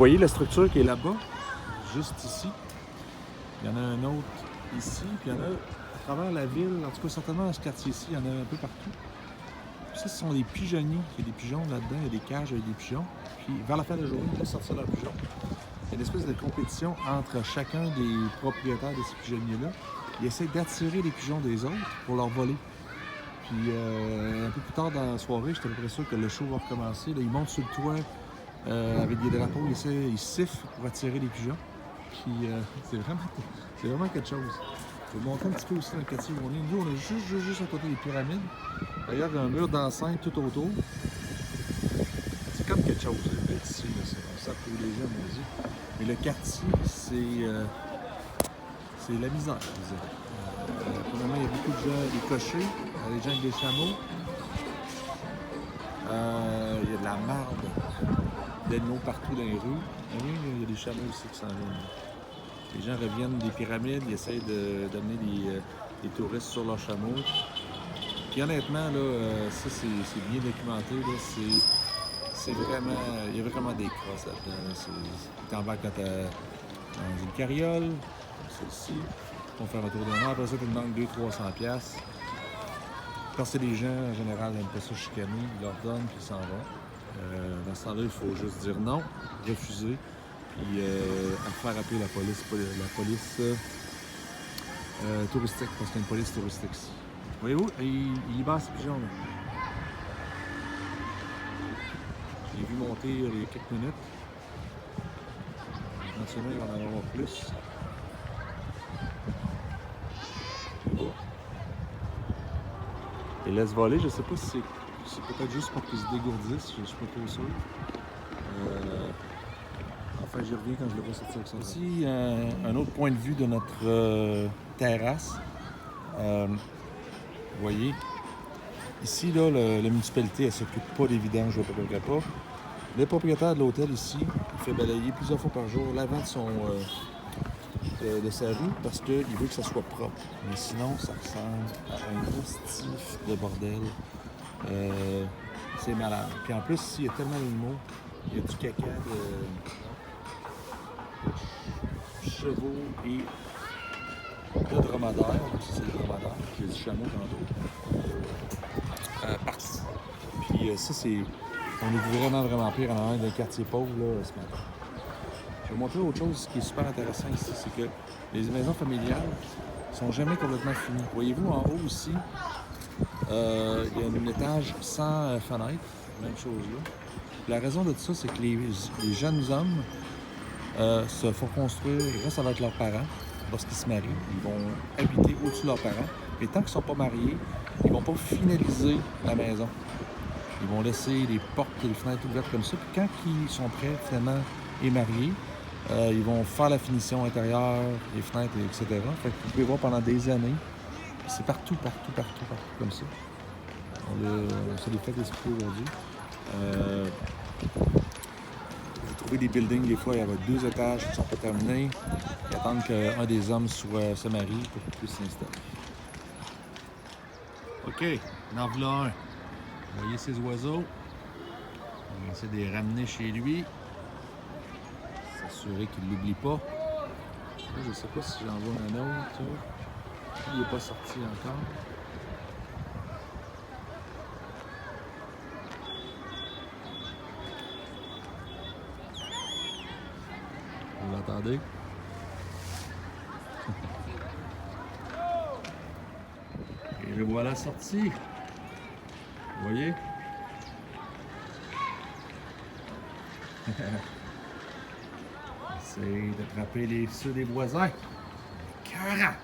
voyez la structure qui est là-bas, juste ici. Il y en a un autre ici, puis il y en a à travers la ville, en tout cas certainement dans ce quartier-ci, il y en a un peu partout. Puis ça, ce sont des pigeonniers. Il y a des pigeons là-dedans, il y a des cages avec des pigeons. Puis vers la fin de la journée, ils vont sortir leurs pigeons. Il y a une espèce de compétition entre chacun des propriétaires de ces pigeonniers-là. Ils essaient d'attirer les pigeons des autres pour leur voler. Puis un peu plus tard dans la soirée, j'étais à peu près sûr que le show va recommencer. Là, ils montent sur le toit avec des drapeaux, ils sifflent pour attirer les pigeons. Puis c'est vraiment quelque chose. Je vais vous montrer un petit peu aussi dans le quartier où on est. Nous, on est juste à côté des pyramides. D'ailleurs, il y a un mur d'enceinte tout autour. C'est comme quelque chose ici. On sait pour les gens, on dit. Mais le quartier, c'est la misère, je dirais. Premièrement, il y a beaucoup de gens, des cochers, des gens avec des chameaux. Il y a de la marde, d'animaux partout dans les rues. Il y a des chameaux aussi qui s'en viennent. Les gens reviennent des pyramides, ils essayent d'amener des touristes sur leurs chameaux. Puis honnêtement, là, ça c'est bien documenté. Là, c'est vraiment. Il y a vraiment des crosses là-dedans. Tu embarques dans une carriole, comme celle-ci. Ils vont faire un tour d'un an. Après ça, tu demandes 200-300$. Quand c'est des gens, en général, n'aiment pas ça chicaner, ils leur donnent puis ils s'en vont. Dans ce temps-là, il faut juste dire non, refuser. Puis à faire appeler la police touristique, parce qu'il y a une police touristique ici. Voyez-vous, il libère ces pigeons là. J'ai vu monter il y a quelques minutes. Éventuellement, il va en avoir plus. Il laisse voler, je sais pas si c'est peut-être juste pour qu'ils se dégourdissent, je suis pas trop sûr. Enfin, j'y reviens quand je le vois sortir avec ça. Ici, un autre point de vue de notre terrasse. Vous voyez, ici, là, la municipalité, elle ne s'occupe pas des vidanges, je ne le pas. Le propriétaire de l'hôtel ici, il fait balayer plusieurs fois par jour l'avant de sa rue parce qu'il veut que ça soit propre. Mais sinon, ça ressemble à un gros stif de bordel. C'est malade. Puis en plus, ici, il y a tellement d'animaux. Il y a du caca de chevaux et de dromadaires. Ça, c'est le dromadaire. J'ai du chameau tantôt. Partout. Puis ça, c'est... On est vraiment pire en arrière d'un quartier pauvre là, ce matin. Je vais vous montrer autre chose qui est super intéressant ici, c'est que les maisons familiales ne sont jamais complètement finies. Voyez-vous, en haut ici, il y a un étage sans fenêtre, même chose là. La raison de tout ça, c'est que les jeunes hommes se font construire, ils restent avec leurs parents lorsqu'ils se marient. Ils vont habiter au-dessus de leurs parents. Et tant qu'ils ne sont pas mariés, ils ne vont pas finaliser la maison. Ils vont laisser les portes et les fenêtres ouvertes comme ça. Puis quand ils sont prêts, finalement, et mariés, ils vont faire la finition intérieure, les fenêtres, etc. Fait que vous pouvez voir pendant des années. C'est partout comme ça. On s'est fait expliquer aujourd'hui. Vous trouvez des buildings, des fois, il y avait 2 étages qui ne sont pas terminés. Ils attendent qu'un des hommes se marie pour qu'il puisse s'installer. OK, en voilà un. Vous voyez ces oiseaux? On va essayer de les ramener chez lui. S'assurer qu'il ne l'oublie pas. Là, je ne sais pas si j'en vois un autre. Il n'est pas sorti encore. Vous l'entendez? Et le voilà sorti. Vous voyez? Essaye d'attraper ceux des voisins. Cœur!